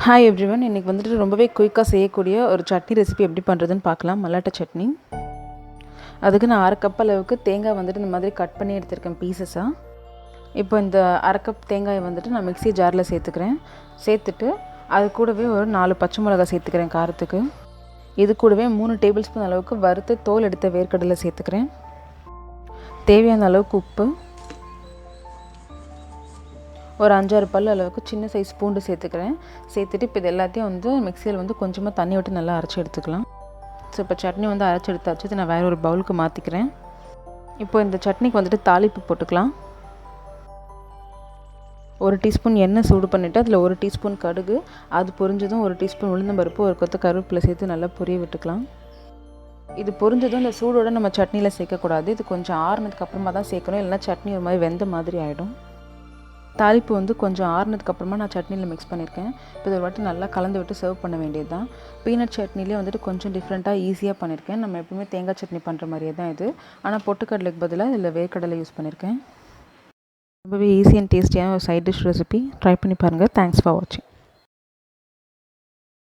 Hi everyone. இன்றைக்கி வந்துட்டு ரொம்பவே குயிக்காக செய்யக்கூடிய ஒரு சட்னி ரெசிபி எப்படி பண்ணுறதுன்னு பார்க்கலாம். மல்லாட்டை சட்னி. அதுக்கு நான் 1/2 கப் அளவுக்கு தேங்காய் வந்துட்டு இந்த மாதிரி கட் பண்ணி எடுத்துருக்கேன் பீசஸாக. இப்போ இந்த 1/2 கப் தேங்காயை வந்துட்டு நான் மிக்ஸி ஜாரில் சேர்த்துட்டு அது கூடவே ஒரு 4 பச்சை மிளகாய் சேர்த்துக்கிறேன் காரத்துக்கு. இது கூடவே 3 டேபிள் ஸ்பூன் அளவுக்கு வறுத்து தோல் எடுத்த வேர்க்கடலை சேர்த்துக்கிறேன். தேவையான அளவுக்கு உப்பு, ஒரு 5-6 பல் அளவுக்கு சின்ன சைஸ் பூண்டு சேர்த்துட்டு இப்போ இது எல்லாத்தையும் வந்து மிக்சியில் வந்து கொஞ்சமாக தண்ணி விட்டு நல்லா அரைச்சி எடுத்துக்கலாம். ஸோ இப்போ சட்னி வந்து அரைச்சி எடுத்து நான் வேறு ஒரு பவுலுக்கு மாற்றிக்கிறேன். இப்போ இந்த சட்னிக்கு வந்துட்டு தாளிப்பு போட்டுக்கலாம். 1 டீஸ்பூன் எண்ணெய் சூடு பண்ணிவிட்டு அதில் 1 டீஸ்பூன் கடுகு, அது பொரிஞ்சதும் 1 டீஸ்பூன் உளுந்தம்பருப்பு, ஒரு கொத்து கருவேப்பிலை சேர்த்து நல்லா பொரிய விட்டுக்கலாம். இது பொரிஞ்சதும் இந்த சூடோடு நம்ம சட்னியில் சேர்க்கக்கூடாது. இது கொஞ்சம் ஆறுனதுக்கு அப்புறமா தான் சேர்க்கணும், இல்லைனா சட்னி ஒரு மாதிரி வெந்த மாதிரி ஆகிடும். தாளிப்பு வந்து கொஞ்சம் ஆறுனதுக்கப்புறமா நான் சட்னியில் மிக்ஸ் பண்ணியிருக்கேன். இப்போ இதை வாட்டி நல்லா கலந்து விட்டு சர்வ் பண்ண வேண்டியது தான். பீனட் சட்னிலே வந்துட்டு கொஞ்சம் டிஃப்ரெண்ட்டாக ஈஸியாக பண்ணியிருக்கேன். நம்ம எப்பவுமே தேங்காய் சட்னி பண்ணுற மாதிரியே தான் இது. ஆனால் பொட்டுக்கடலைக்கு பதிலாக இதில் வேர்க்கடலை யூஸ் பண்ணியிருக்கேன். ரொம்பவே ஈஸி அண்ட் டேஸ்டியான ஒரு சைட் டிஷ் ரெசிபி. ட்ரை பண்ணி பாருங்கள். தேங்க்ஸ் ஃபார் வாட்சிங்.